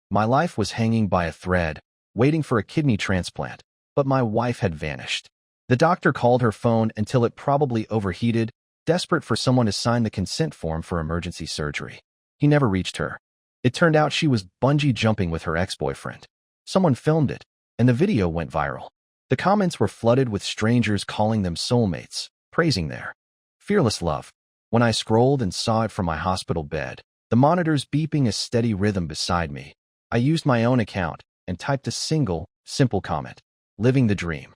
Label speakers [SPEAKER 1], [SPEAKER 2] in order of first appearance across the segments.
[SPEAKER 1] My life was hanging by a thread, waiting for a kidney transplant, but my wife had vanished. The doctor called her phone until it probably overheated, desperate for someone to sign the consent form for emergency surgery. He never reached her. It turned out she was bungee jumping with her ex-boyfriend. Someone filmed it, and the video went viral. The comments were flooded with strangers calling them soulmates, praising their fearless love. When I scrolled and saw it from my hospital bed, the monitors beeping a steady rhythm beside me, I used my own account and typed a single, simple comment: living the dream.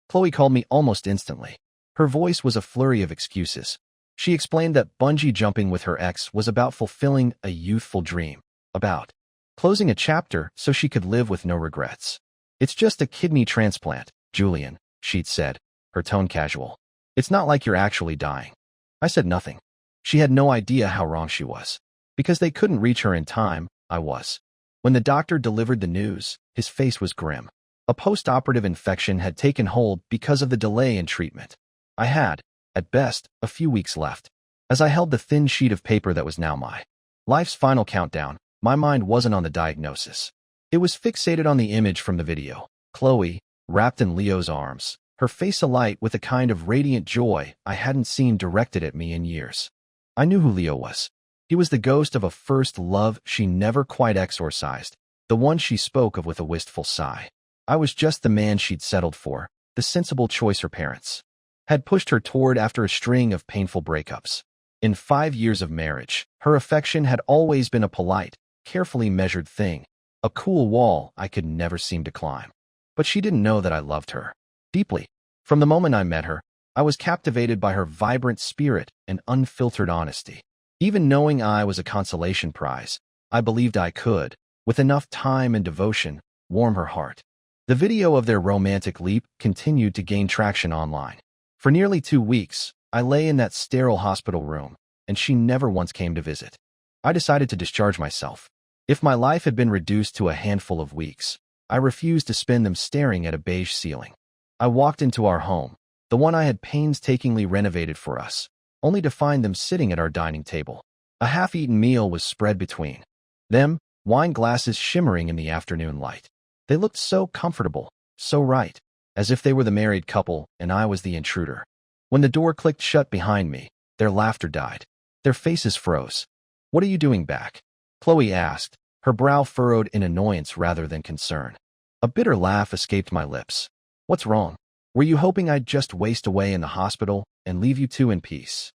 [SPEAKER 1] Chloe called me almost instantly. Her voice was a flurry of excuses. She explained that bungee jumping with her ex was about fulfilling a youthful dream, about closing a chapter so she could live with no regrets. "It's just a kidney transplant, Julian," she'd said, her tone casual. "It's not like you're actually dying." I said nothing. She had no idea how wrong she was. Because they couldn't reach her in time, I was. When the doctor delivered the news, his face was grim. A post-operative infection had taken hold because of the delay in treatment. I had, at best, a few weeks left. As I held the thin sheet of paper that was now my life's final countdown, my mind wasn't on the diagnosis. It was fixated on the image from the video. Chloe, wrapped in Leo's arms, her face alight with a kind of radiant joy I hadn't seen directed at me in years. I knew who Leo was. He was the ghost of a first love she never quite exorcised, the one she spoke of with a wistful sigh. I was just the man she'd settled for, the sensible choice her parents had pushed her toward after a string of painful breakups. In 5 years of marriage, her affection had always been a polite, carefully measured thing, a cool wall I could never seem to climb. But she didn't know that I loved her deeply. From the moment I met her, I was captivated by her vibrant spirit and unfiltered honesty. Even knowing I was a consolation prize, I believed I could, with enough time and devotion, warm her heart. The video of their romantic leap continued to gain traction online. For nearly 2 weeks, I lay in that sterile hospital room, and she never once came to visit. I decided to discharge myself. If my life had been reduced to a handful of weeks, I refused to spend them staring at a beige ceiling. I walked into our home, the one I had painstakingly renovated for us, only to find them sitting at our dining table. A half-eaten meal was spread between them, wine glasses shimmering in the afternoon light. They looked so comfortable, so right, as if they were the married couple and I was the intruder. When the door clicked shut behind me, their laughter died. Their faces froze. "What are you doing back?" Chloe asked, her brow furrowed in annoyance rather than concern. A bitter laugh escaped my lips. "What's wrong? Were you hoping I'd just waste away in the hospital and leave you two in peace?"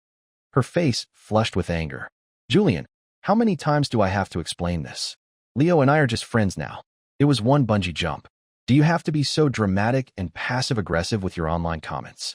[SPEAKER 1] Her face flushed with anger. "Julian, how many times do I have to explain this? Leo and I are just friends now. It was one bungee jump. Do you have to be so dramatic and passive-aggressive with your online comments?"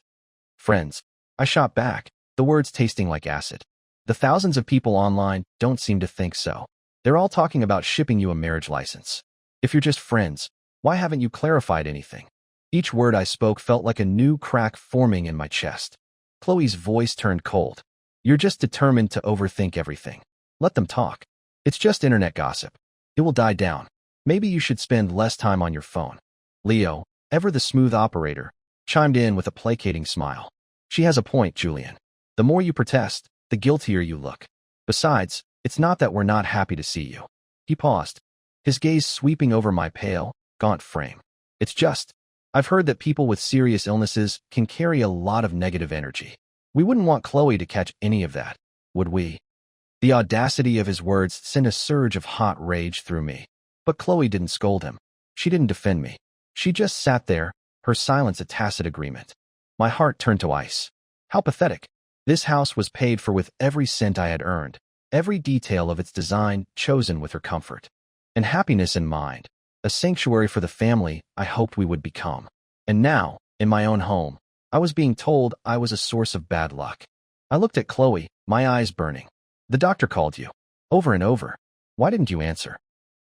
[SPEAKER 1] "Friends," I shot back, the words tasting like acid. "The thousands of people online don't seem to think so. They're all talking about shipping you a marriage license. If you're just friends, why haven't you clarified anything?" Each word I spoke felt like a new crack forming in my chest. Chloe's voice turned cold. "You're just determined to overthink everything. Let them talk. It's just internet gossip. It will die down. Maybe you should spend less time on your phone." Leo, ever the smooth operator, chimed in with a placating smile. "She has a point, Julian. The more you protest, the guiltier you look. Besides, it's not that we're not happy to see you." He paused, his gaze sweeping over my pale, gaunt frame. "It's just, I've heard that people with serious illnesses can carry a lot of negative energy. We wouldn't want Chloe to catch any of that, would we?" The audacity of his words sent a surge of hot rage through me. But Chloe didn't scold him. She didn't defend me. She just sat there, her silence a tacit agreement. My heart turned to ice. How pathetic. This house was paid for with every cent I had earned, every detail of its design chosen with her comfort and happiness in mind, a sanctuary for the family I hoped we would become. And now, in my own home, I was being told I was a source of bad luck. I looked at Chloe, my eyes burning. "The doctor called you. Over and over. Why didn't you answer?"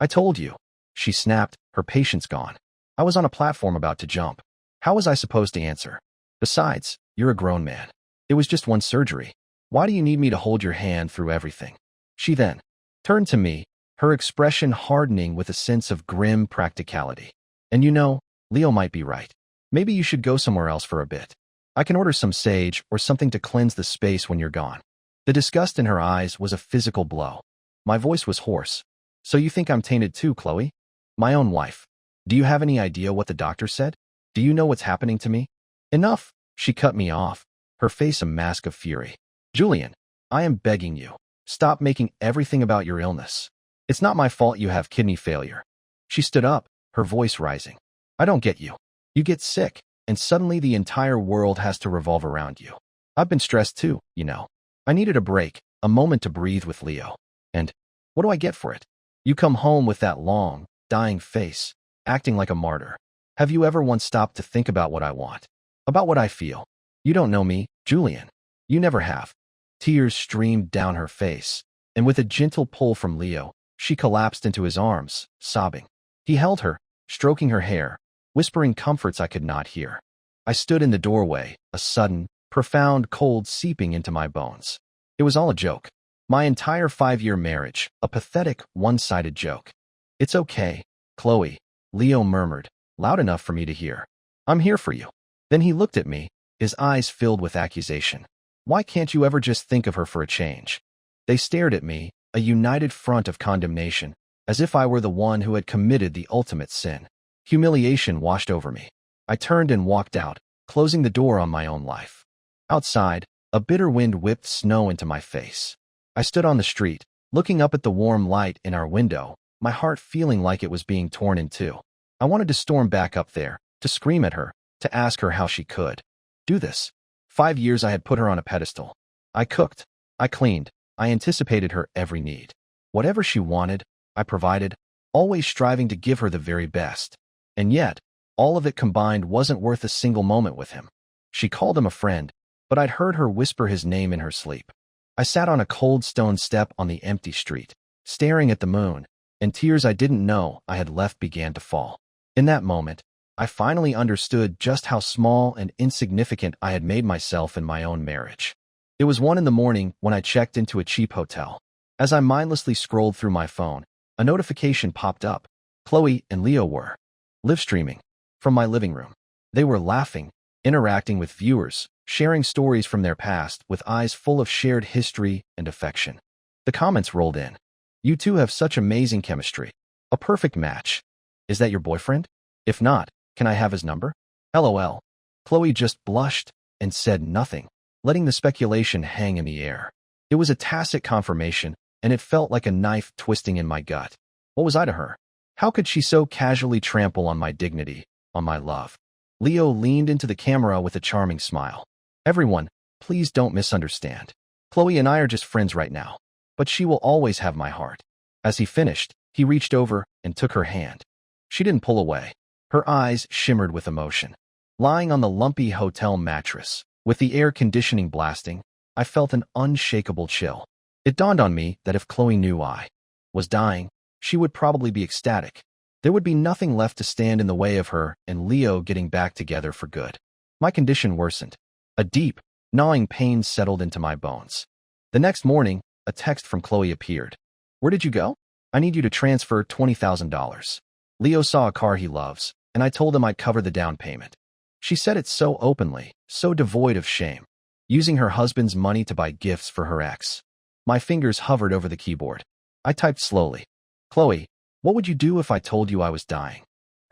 [SPEAKER 1] "I told you," she snapped, her patience gone. "I was on a platform about to jump. How was I supposed to answer? Besides, you're a grown man. It was just one surgery. Why do you need me to hold your hand through everything?" She then turned to me, her expression hardening with a sense of grim practicality. "And you know, Leo might be right. Maybe you should go somewhere else for a bit. I can order some sage or something to cleanse the space when you're gone." The disgust in her eyes was a physical blow. My voice was hoarse. So you think I'm tainted too, Chloe? My own wife. Do you have any idea what the doctor said? Do you know what's happening to me? Enough! She cut me off, her face a mask of fury. Julian, I am begging you. Stop making everything about your illness. It's not my fault you have kidney failure. She stood up, her voice rising. I don't get you. You get sick, and suddenly the entire world has to revolve around you. I've been stressed too, you know. I needed a break, a moment to breathe with Leo. And what do I get for it? You come home with that long, dying face, acting like a martyr. Have you ever once stopped to think about what I want? About what I feel? You don't know me, Julian. You never have. Tears streamed down her face, and with a gentle pull from Leo, she collapsed into his arms, sobbing. He held her, stroking her hair, whispering comforts I could not hear. I stood in the doorway, a sudden, profound cold seeping into my bones. It was all a joke. My entire 5-year marriage, a pathetic, one-sided joke. It's okay, Chloe, Leo murmured, loud enough for me to hear. I'm here for you. Then he looked at me, his eyes filled with accusation. Why can't you ever just think of her for a change? They stared at me, a united front of condemnation, as if I were the one who had committed the ultimate sin. Humiliation washed over me. I turned and walked out, closing the door on my own life. Outside, a bitter wind whipped snow into my face. I stood on the street, looking up at the warm light in our window, my heart feeling like it was being torn in two. I wanted to storm back up there, to scream at her, to ask her how she could do this. 5 years I had put her on a pedestal. I cooked, I cleaned, I anticipated her every need. Whatever she wanted, I provided, always striving to give her the very best. And yet, all of it combined wasn't worth a single moment with him. She called him a friend, but I'd heard her whisper his name in her sleep. I sat on a cold stone step on the empty street, staring at the moon, and tears I didn't know I had left began to fall. In that moment, I finally understood just how small and insignificant I had made myself in my own marriage. It was 1 a.m. when I checked into a cheap hotel. As I mindlessly scrolled through my phone, a notification popped up. Chloe and Leo were live streaming from my living room. They were laughing, interacting with viewers, sharing stories from their past with eyes full of shared history and affection. The comments rolled in. You two have such amazing chemistry. A perfect match. Is that your boyfriend? If not, can I have his number? LOL. Chloe just blushed and said nothing, letting the speculation hang in the air. It was a tacit confirmation, and it felt like a knife twisting in my gut. What was I to her? How could she so casually trample on my dignity, on my love? Leo leaned into the camera with a charming smile. Everyone, please don't misunderstand. Chloe and I are just friends right now, but she will always have my heart. As he finished, he reached over and took her hand. She didn't pull away. Her eyes shimmered with emotion. Lying on the lumpy hotel mattress, with the air conditioning blasting, I felt an unshakable chill. It dawned on me that if Chloe knew I was dying, she would probably be ecstatic. There would be nothing left to stand in the way of her and Leo getting back together for good. My condition worsened. A deep, gnawing pain settled into my bones. The next morning, a text from Chloe appeared. Where did you go? I need you to transfer $20,000. Leo saw a car he loves, and I told him I'd cover the down payment. She said it so openly, so devoid of shame, using her husband's money to buy gifts for her ex. My fingers hovered over the keyboard. I typed slowly. Chloe, what would you do if I told you I was dying?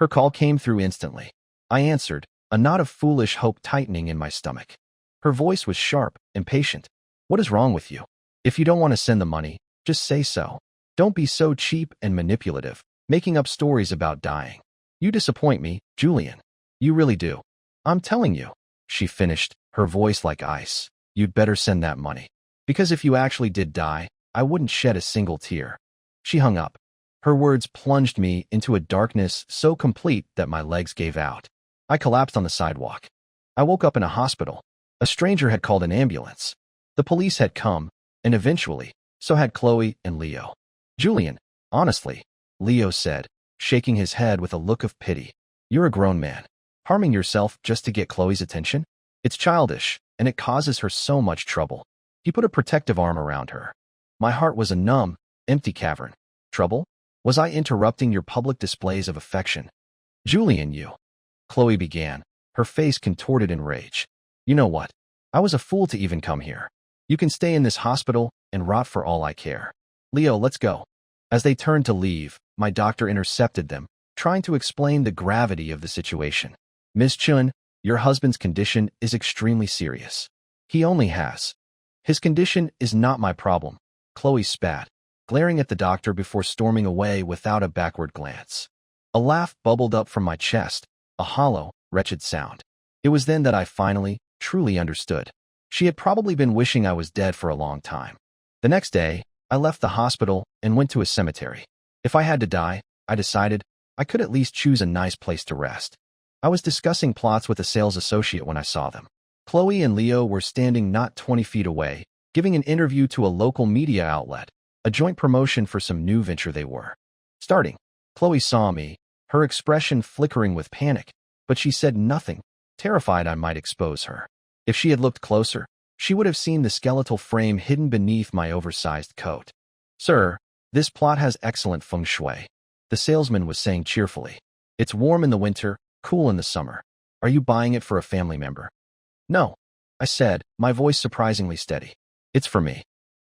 [SPEAKER 1] Her call came through instantly. I answered, a knot of foolish hope tightening in my stomach. Her voice was sharp, impatient. What is wrong with you? If you don't want to send the money, just say so. Don't be so cheap and manipulative, making up stories about dying. You disappoint me, Julian. You really do. I'm telling you, she finished, her voice like ice. You'd better send that money. Because if you actually did die, I wouldn't shed a single tear. She hung up. Her words plunged me into a darkness so complete that my legs gave out. I collapsed on the sidewalk. I woke up in a hospital. A stranger had called an ambulance. The police had come, and eventually, so had Chloe and Leo. Julian, honestly, Leo said, shaking his head with a look of pity. You're a grown man. Harming yourself just to get Chloe's attention? It's childish, and it causes her so much trouble. He put a protective arm around her. My heart was a numb, empty cavern. Trouble? Was I interrupting your public displays of affection? Julian, you. Chloe began, her face contorted in rage. You know what? I was a fool to even come here. You can stay in this hospital and rot for all I care. Leo, let's go. As they turned to leave, my doctor intercepted them, trying to explain the gravity of the situation. Ms. Chun, your husband's condition is extremely serious. He only has. His condition is not my problem. Chloe spat, glaring at the doctor before storming away without a backward glance. A laugh bubbled up from my chest, a hollow, wretched sound. It was then that I finally, truly understood. She had probably been wishing I was dead for a long time. The next day, I left the hospital and went to a cemetery. If I had to die, I decided, I could at least choose a nice place to rest. I was discussing plots with a sales associate when I saw them. Chloe and Leo were standing not 20 feet away, giving an interview to a local media outlet, a joint promotion for some new venture they were starting. Chloe saw me, her expression flickering with panic, but she said nothing, terrified I might expose her. If she had looked closer, she would have seen the skeletal frame hidden beneath my oversized coat. Sir, this plot has excellent feng shui, the salesman was saying cheerfully. It's warm in the winter, cool in the summer. Are you buying it for a family member? No, I said, my voice surprisingly steady. It's for me.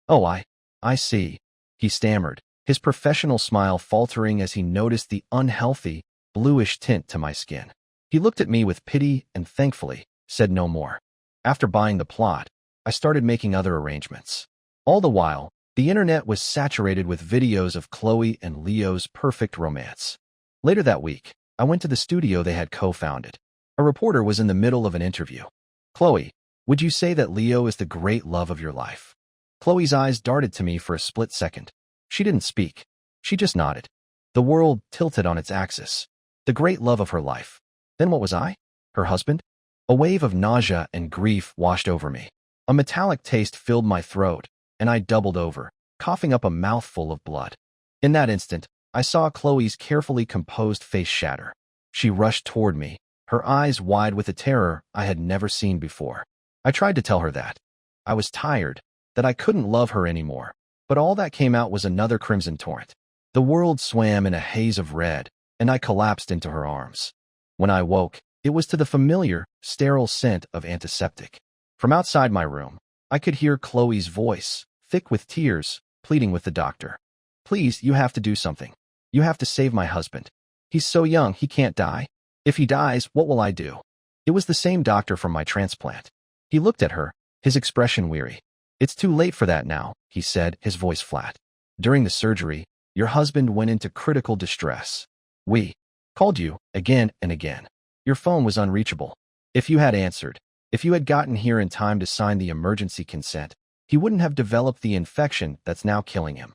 [SPEAKER 1] Oh, I see, he stammered, his professional smile faltering as he noticed the unhealthy, bluish tint to my skin. He looked at me with pity and thankfully said no more. After buying the plot, I started making other arrangements. All the while, the internet was saturated with videos of Chloe and Leo's perfect romance. Later that week, I went to the studio they had co-founded. A reporter was in the middle of an interview. Chloe, would you say that Leo is the great love of your life? Chloe's eyes darted to me for a split second. She didn't speak. She just nodded. The world tilted on its axis. The great love of her life. Then what was I? Her husband? A wave of nausea and grief washed over me. A metallic taste filled my throat, and I doubled over, coughing up a mouthful of blood. In that instant, I saw Chloe's carefully composed face shatter. She rushed toward me, her eyes wide with a terror I had never seen before. I tried to tell her that I was tired, that I couldn't love her anymore, but all that came out was another crimson torrent. The world swam in a haze of red, and I collapsed into her arms. When I woke, it was to the familiar, sterile scent of antiseptic. From outside my room, I could hear Chloe's voice, thick with tears, pleading with the doctor. Please, you have to do something. You have to save my husband. He's so young, he can't die. If he dies, what will I do? It was the same doctor from my transplant. He looked at her, his expression weary. It's too late for that now, he said, his voice flat. During the surgery, your husband went into critical distress. We called you again and again. Your phone was unreachable. If you had answered, if you had gotten here in time to sign the emergency consent, he wouldn't have developed the infection that's now killing him.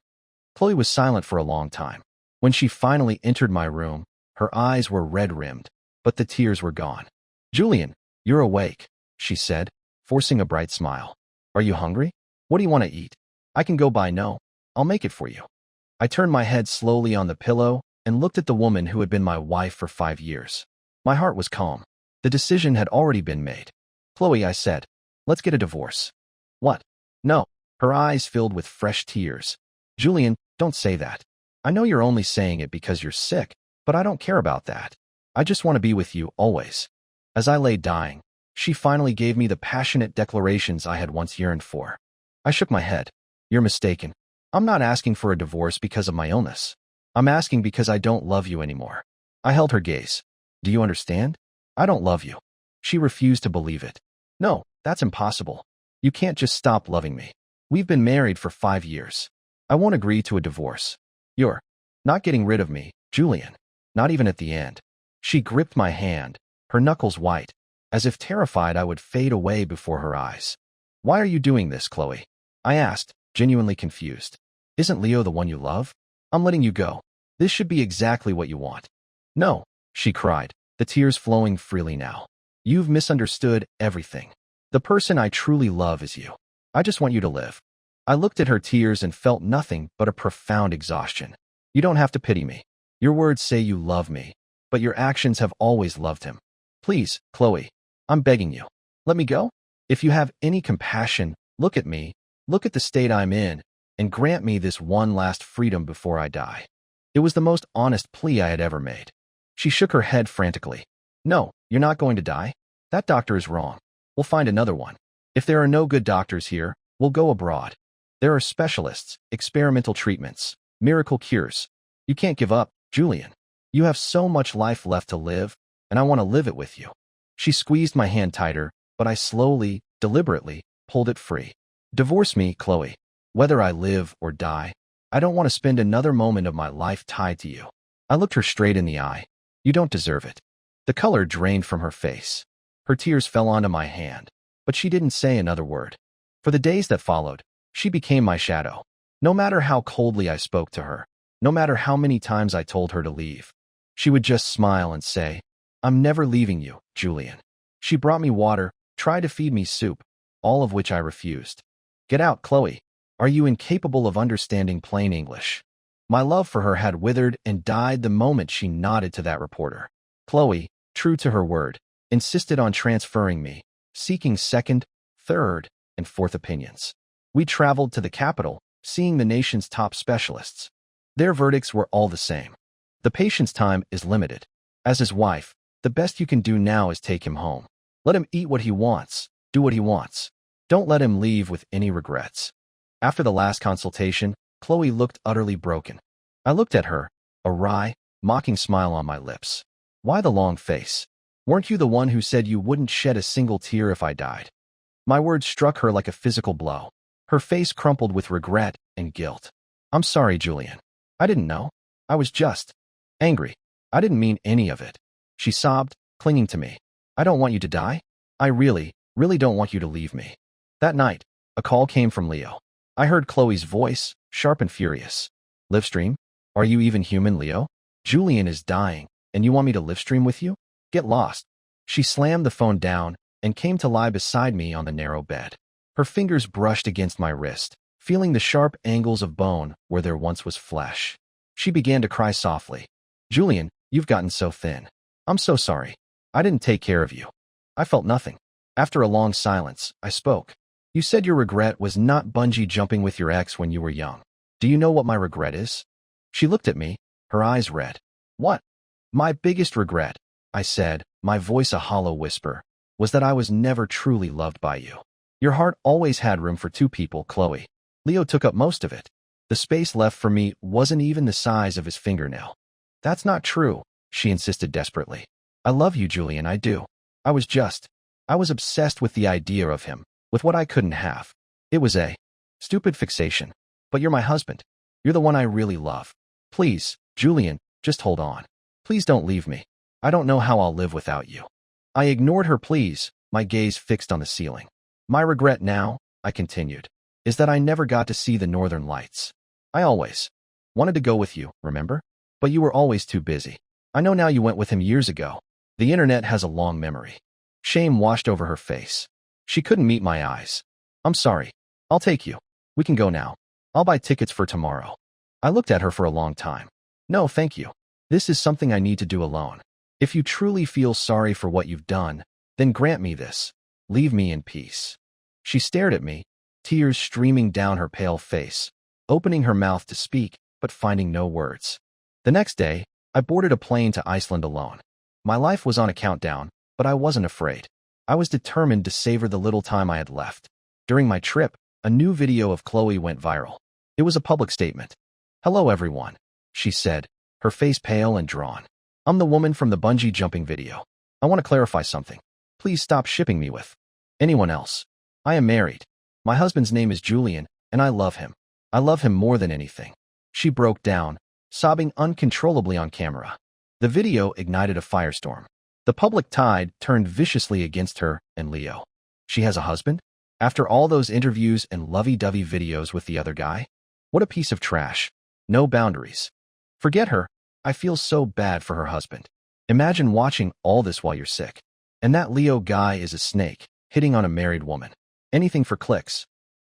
[SPEAKER 1] Chloe was silent for a long time. When she finally entered my room, her eyes were red-rimmed, but the tears were gone. Julian, you're awake, she said, forcing a bright smile. Are you hungry? What do you want to eat? I can go buy. No, I'll make it for you. I turned my head slowly on the pillow and looked at the woman who had been my wife for 5 years. My heart was calm. The decision had already been made. Chloe, I said, let's get a divorce. What? No. Her eyes filled with fresh tears. Julian, don't say that. I know you're only saying it because you're sick, but I don't care about that. I just want to be with you always. As I lay dying, she finally gave me the passionate declarations I had once yearned for. I shook my head. You're mistaken. I'm not asking for a divorce because of my illness. I'm asking because I don't love you anymore. I held her gaze. Do you understand? I don't love you. She refused to believe it. No, that's impossible. You can't just stop loving me. We've been married for 5 years. I won't agree to a divorce. You're not getting rid of me, Julian. Not even at the end. She gripped my hand, her knuckles white, as if terrified I would fade away before her eyes. Why are you doing this, Chloe? I asked, genuinely confused. Isn't Leo the one you love? I'm letting you go. This should be exactly what you want. No, she cried, the tears flowing freely now. You've misunderstood everything. The person I truly love is you. I just want you to live. I looked at her tears and felt nothing but a profound exhaustion. You don't have to pity me. Your words say you love me, but your actions have always loved him. Please, Chloe, I'm begging you. Let me go. If you have any compassion, look at me, look at the state I'm in, and grant me this one last freedom before I die. It was the most honest plea I had ever made. She shook her head frantically. No, you're not going to die. That doctor is wrong. We'll find another one. If there are no good doctors here, we'll go abroad. There are specialists, experimental treatments. Miracle cures. You can't give up, Julian. You have so much life left to live, and I want to live it with you. She squeezed my hand tighter, but I slowly, deliberately, pulled it free. Divorce me, Chloe. Whether I live or die, I don't want to spend another moment of my life tied to you. I looked her straight in the eye. You don't deserve it. The color drained from her face. Her tears fell onto my hand, but she didn't say another word. For the days that followed, she became my shadow. No matter how coldly I spoke to her, no matter how many times I told her to leave, she would just smile and say, I'm never leaving you, Julian. She brought me water, tried to feed me soup, all of which I refused. Get out, Chloe. Are you incapable of understanding plain English? My love for her had withered and died the moment she nodded to that reporter. Chloe, true to her word, insisted on transferring me, seeking second, third, and fourth opinions. We traveled to the capital, seeing the nation's top specialists. Their verdicts were all the same. The patient's time is limited. As his wife, the best you can do now is take him home. Let him eat what he wants, do what he wants. Don't let him leave with any regrets. After the last consultation, Chloe looked utterly broken. I looked at her, a wry, mocking smile on my lips. Why the long face? Weren't you the one who said you wouldn't shed a single tear if I died? My words struck her like a physical blow. Her face crumpled with regret and guilt. I'm sorry, Julian. I didn't know. I was just angry. I didn't mean any of it. She sobbed, clinging to me. I don't want you to die. I really, really don't want you to leave me. That night, a call came from Leo. I heard Chloe's voice, sharp and furious. Livestream? Are you even human, Leo? Julian is dying, and you want me to livestream with you? Get lost. She slammed the phone down and came to lie beside me on the narrow bed. Her fingers brushed against my wrist, feeling the sharp angles of bone where there once was flesh. She began to cry softly. Julian, you've gotten so thin. I'm so sorry. I didn't take care of you. I felt nothing. After a long silence, I spoke. You said your regret was not bungee jumping with your ex when you were young. Do you know what my regret is? She looked at me, her eyes red. What? My biggest regret, I said, my voice a hollow whisper, was that I was never truly loved by you. Your heart always had room for two people, Chloe. Leo took up most of it. The space left for me wasn't even the size of his fingernail. That's not true, she insisted desperately. I love you, Julian, I do. I was obsessed with the idea of him, with what I couldn't have. It was a stupid fixation. But you're my husband. You're the one I really love. Please, Julian, just hold on. Please don't leave me. I don't know how I'll live without you. I ignored her pleas, my gaze fixed on the ceiling. My regret now, I continued, is that I never got to see the northern lights. I always wanted to go with you, remember? But you were always too busy. I know now you went with him years ago. The internet has a long memory. Shame washed over her face. She couldn't meet my eyes. I'm sorry. I'll take you. We can go now. I'll buy tickets for tomorrow. I looked at her for a long time. No, thank you. This is something I need to do alone. If you truly feel sorry for what you've done, then grant me this. Leave me in peace. She stared at me, tears streaming down her pale face, opening her mouth to speak, but finding no words. The next day, I boarded a plane to Iceland alone. My life was on a countdown, but I wasn't afraid. I was determined to savor the little time I had left. During my trip, a new video of Chloe went viral. It was a public statement. Hello, everyone, she said, her face pale and drawn. I'm the woman from the bungee jumping video. I want to clarify something. Please stop shipping me with anyone else. I am married. My husband's name is Julian, and I love him. I love him more than anything. She broke down, sobbing uncontrollably on camera. The video ignited a firestorm. The public tide turned viciously against her and Leo. She has a husband? After all those interviews and lovey-dovey videos with the other guy? What a piece of trash. No boundaries. Forget her. I feel so bad for her husband. Imagine watching all this while you're sick. And that Leo guy is a snake, hitting on a married woman. Anything for clicks.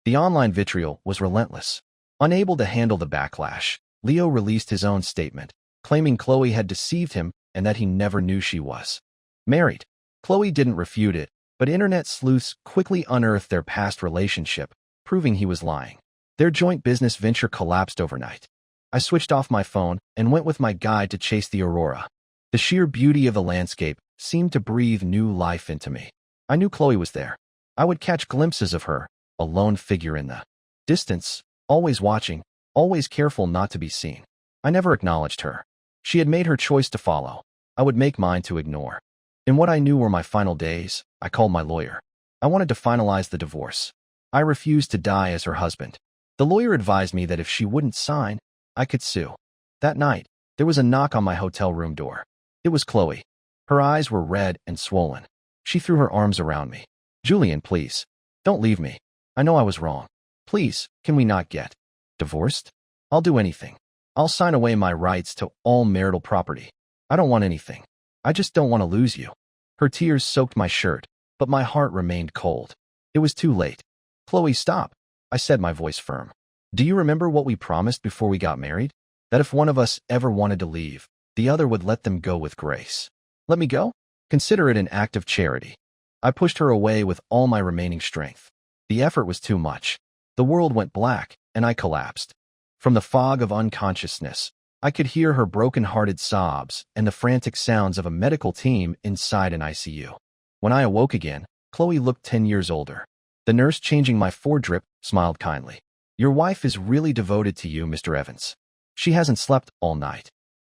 [SPEAKER 1] The online vitriol was relentless. Unable to handle the backlash, Leo released his own statement, claiming Chloe had deceived him and that he never knew she was married. Chloe didn't refute it, but internet sleuths quickly unearthed their past relationship, proving he was lying. Their joint business venture collapsed overnight. I switched off my phone and went with my guide to chase the aurora. The sheer beauty of the landscape seemed to breathe new life into me. I knew Chloe was there. I would catch glimpses of her, a lone figure in the distance, always watching, always careful not to be seen. I never acknowledged her. She had made her choice to follow. I would make mine to ignore. In what I knew were my final days, I called my lawyer. I wanted to finalize the divorce. I refused to die as her husband. The lawyer advised me that if she wouldn't sign, I could sue. That night, there was a knock on my hotel room door. It was Chloe. Her eyes were red and swollen. She threw her arms around me. "Julian, please. Don't leave me. I know I was wrong. Please, can we not get divorced? I'll do anything. I'll sign away my rights to all marital property. I don't want anything. I just don't want to lose you." Her tears soaked my shirt, but my heart remained cold. It was too late. "Chloe, stop," I said, my voice firm. "Do you remember what we promised before we got married? That if one of us ever wanted to leave, the other would let them go with grace. Let me go? Consider it an act of charity." I pushed her away with all my remaining strength. The effort was too much. The world went black, and I collapsed. From the fog of unconsciousness, I could hear her broken-hearted sobs and the frantic sounds of a medical team inside an ICU. When I awoke again, Chloe looked 10 years older. The nurse changing my foredrip smiled kindly. "Your wife is really devoted to you, Mr. Evans. She hasn't slept all night."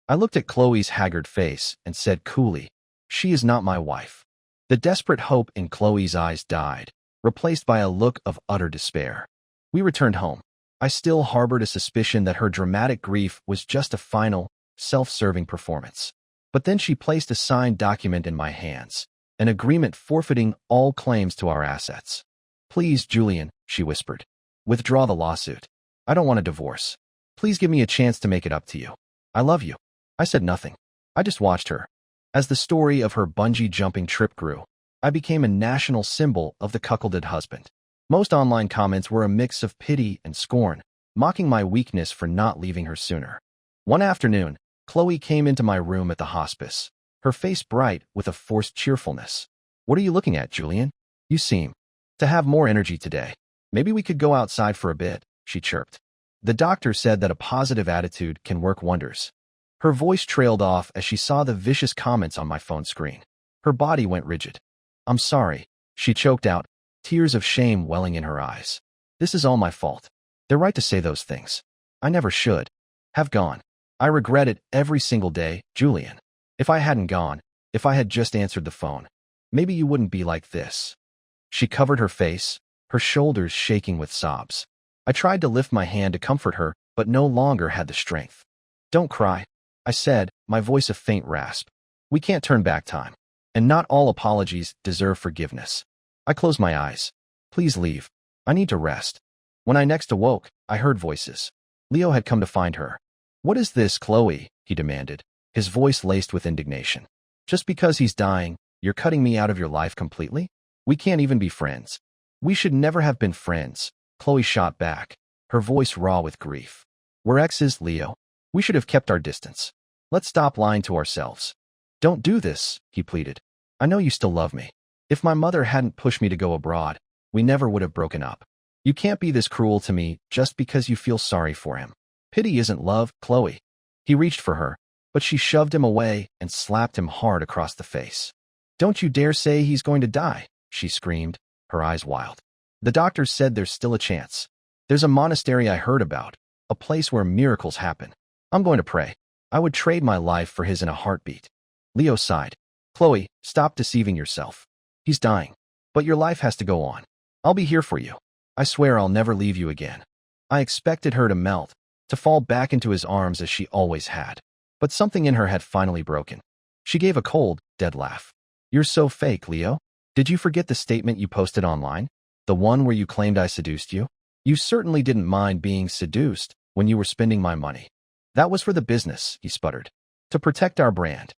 [SPEAKER 1] I looked at Chloe's haggard face and said coolly, "She is not my wife." The desperate hope in Chloe's eyes died, replaced by a look of utter despair. We returned home. I still harbored a suspicion that her dramatic grief was just a final, self-serving performance. But then she placed a signed document in my hands, an agreement forfeiting all claims to our assets. "Please, Julian," she whispered, "withdraw the lawsuit. I don't want a divorce. Please give me a chance to make it up to you. I love you." I said nothing. I just watched her. As the story of her bungee jumping trip grew, I became a national symbol of the cuckolded husband. Most online comments were a mix of pity and scorn, mocking my weakness for not leaving her sooner. One afternoon, Chloe came into my room at the hospice, her face bright with a forced cheerfulness. "What are you looking at, Julian? You seem to have more energy today. Maybe we could go outside for a bit," she chirped. "The doctor said that a positive attitude can work wonders." Her voice trailed off as she saw the vicious comments on my phone screen. Her body went rigid. "I'm sorry," she choked out, tears of shame welling in her eyes. "This is all my fault. They're right to say those things. I never should have gone. I regret it every single day, Julian. If I hadn't gone, if I had just answered the phone, maybe you wouldn't be like this." She covered her face, her shoulders shaking with sobs. I tried to lift my hand to comfort her, but no longer had the strength. "Don't cry," I said, my voice a faint rasp. "We can't turn back time, and not all apologies deserve forgiveness." I closed my eyes. "Please leave. I need to rest." When I next awoke, I heard voices. Leo had come to find her. "What is this, Chloe?" he demanded, his voice laced with indignation. "Just because he's dying, you're cutting me out of your life completely? We can't even be friends." "We should never have been friends," Chloe shot back, her voice raw with grief. "We're exes, Leo. We should have kept our distance. Let's stop lying to ourselves." "Don't do this," he pleaded. "I know you still love me. If my mother hadn't pushed me to go abroad, we never would have broken up. You can't be this cruel to me just because you feel sorry for him. Pity isn't love, Chloe." He reached for her, but she shoved him away and slapped him hard across the face. "Don't you dare say he's going to die," she screamed, her eyes wild. "The doctors said there's still a chance. There's a monastery I heard about, a place where miracles happen. I'm going to pray. I would trade my life for his in a heartbeat." Leo sighed. "Chloe, stop deceiving yourself. He's dying, but your life has to go on. I'll be here for you. I swear I'll never leave you again." I expected her to melt, to fall back into his arms as she always had. But something in her had finally broken. She gave a cold, dead laugh. "You're so fake, Leo. Did you forget the statement you posted online? The one where you claimed I seduced you? You certainly didn't mind being seduced when you were spending my money." "That was for the business," he sputtered. "To protect our brand."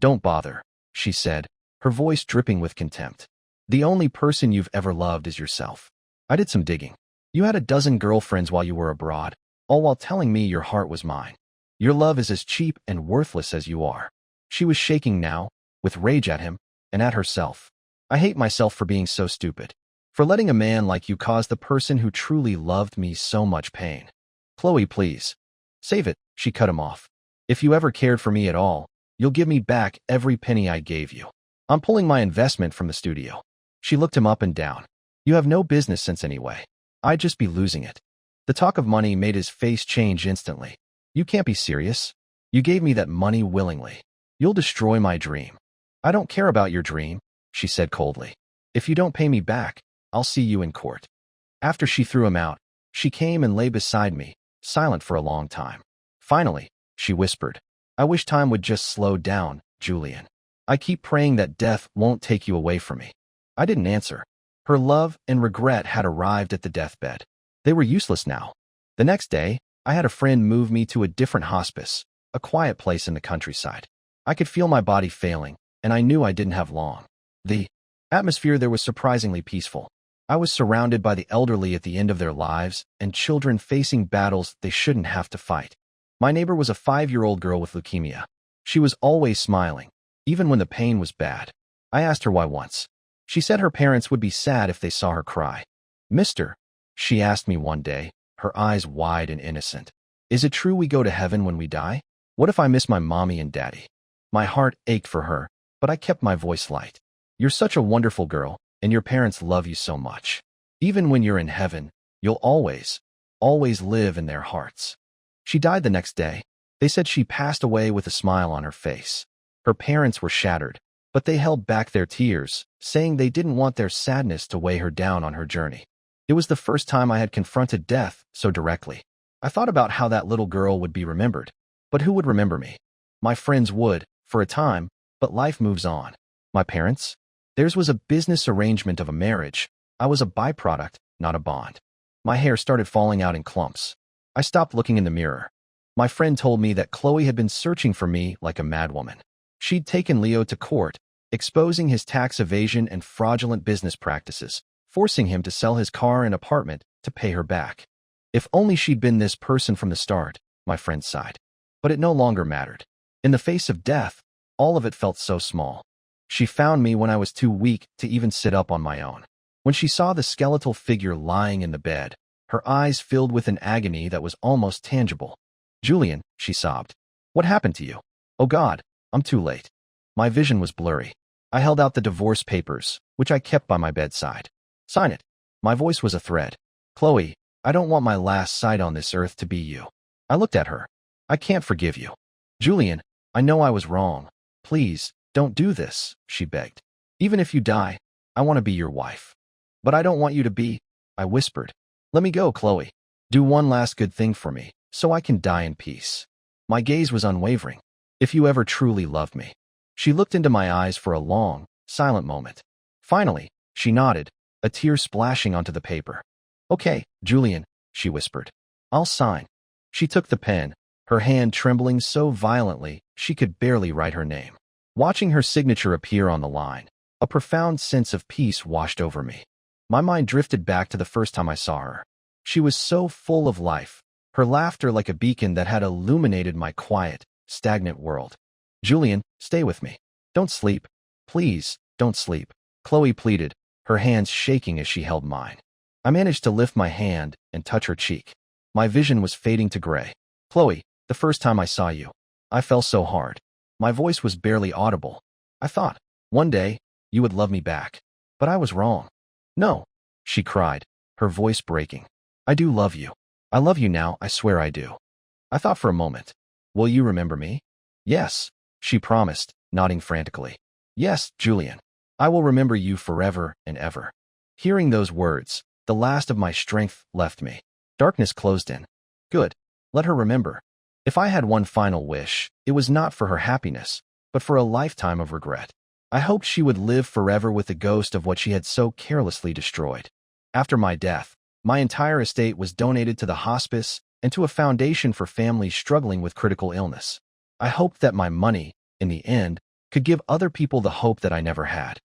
[SPEAKER 1] "Don't bother," she said, her voice dripping with contempt. "The only person you've ever loved is yourself. I did some digging. You had a dozen girlfriends while you were abroad, all while telling me your heart was mine. Your love is as cheap and worthless as you are." She was shaking now, with rage at him, and at herself. "I hate myself for being so stupid. For letting a man like you cause the person who truly loved me so much pain." "Chloe, please. Save it," she cut him off. "If you ever cared for me at all, you'll give me back every penny I gave you. I'm pulling my investment from the studio." She looked him up and down. "You have no business sense anyway. I'd just be losing it." The talk of money made his face change instantly. You can't be serious. You gave me that money willingly. You'll destroy my dream. I don't care about your dream, she said coldly. If you don't pay me back, I'll see you in court. After she threw him out, she came and lay beside me, silent for a long time. Finally, she whispered, I wish time would just slow down, Julian. I keep praying that death won't take you away from me. I didn't answer. Her love and regret had arrived at the deathbed. They were useless now. The next day, I had a friend move me to a different hospice, a quiet place in the countryside. I could feel my body failing, and I knew I didn't have long. The atmosphere there was surprisingly peaceful. I was surrounded by the elderly at the end of their lives and children facing battles they shouldn't have to fight. My neighbor was a 5-year-old girl with leukemia. She was always smiling, even when the pain was bad. I asked her why once. She said her parents would be sad if they saw her cry. Mister, she asked me one day, her eyes wide and innocent. Is it true we go to heaven when we die? What if I miss my mommy and daddy? My heart ached for her, but I kept my voice light. You're such a wonderful girl, and your parents love you so much. Even when you're in heaven, you'll always live in their hearts. She died the next day. They said she passed away with a smile on her face. Her parents were shattered, but they held back their tears, saying they didn't want their sadness to weigh her down on her journey. It was the first time I had confronted death so directly. I thought about how that little girl would be remembered. But who would remember me? My friends would, for a time, but life moves on. My parents? Theirs was a business arrangement of a marriage. I was a byproduct, not a bond. My hair started falling out in clumps. I stopped looking in the mirror. My friend told me that Chloe had been searching for me like a madwoman. She'd taken Leo to court, exposing his tax evasion and fraudulent business practices, forcing him to sell his car and apartment to pay her back. If only she'd been this person from the start, my friend sighed. But it no longer mattered. In the face of death, all of it felt so small. She found me when I was too weak to even sit up on my own. When she saw the skeletal figure lying in the bed, her eyes filled with an agony that was almost tangible. Julian, she sobbed. What happened to you? Oh God, I'm too late. My vision was blurry. I held out the divorce papers, which I kept by my bedside. Sign it. My voice was a thread. Chloe, I don't want my last sight on this earth to be you. I looked at her. I can't forgive you. Julian, I know I was wrong. Please, don't do this, she begged. Even if you die, I want to be your wife. But I don't want you to be, I whispered. Let me go, Chloe. Do one last good thing for me, so I can die in peace. My gaze was unwavering. If you ever truly loved me. She looked into my eyes for a long, silent moment. Finally, she nodded, a tear splashing onto the paper. Okay, Julian, she whispered. I'll sign. She took the pen, her hand trembling so violently she could barely write her name. Watching her signature appear on the line, a profound sense of peace washed over me. My mind drifted back to the first time I saw her. She was so full of life, her laughter like a beacon that had illuminated my quiet, stagnant world. Julian, stay with me. Don't sleep. Please, don't sleep, Chloe pleaded, her hands shaking as she held mine. I managed to lift my hand and touch her cheek. My vision was fading to gray. Chloe, the first time I saw you, I fell so hard. My voice was barely audible. I thought, one day, you would love me back. But I was wrong. No, she cried, her voice breaking. I do love you. I love you now, I swear I do. I thought for a moment. Will you remember me? Yes, she promised, nodding frantically. Yes, Julian. I will remember you forever and ever. Hearing those words, the last of my strength left me. Darkness closed in. Good. Let her remember. If I had one final wish, it was not for her happiness, but for a lifetime of regret. I hoped she would live forever with the ghost of what she had so carelessly destroyed. After my death, my entire estate was donated to the hospice and to a foundation for families struggling with critical illness. I hoped that my money, in the end, could give other people the hope that I never had.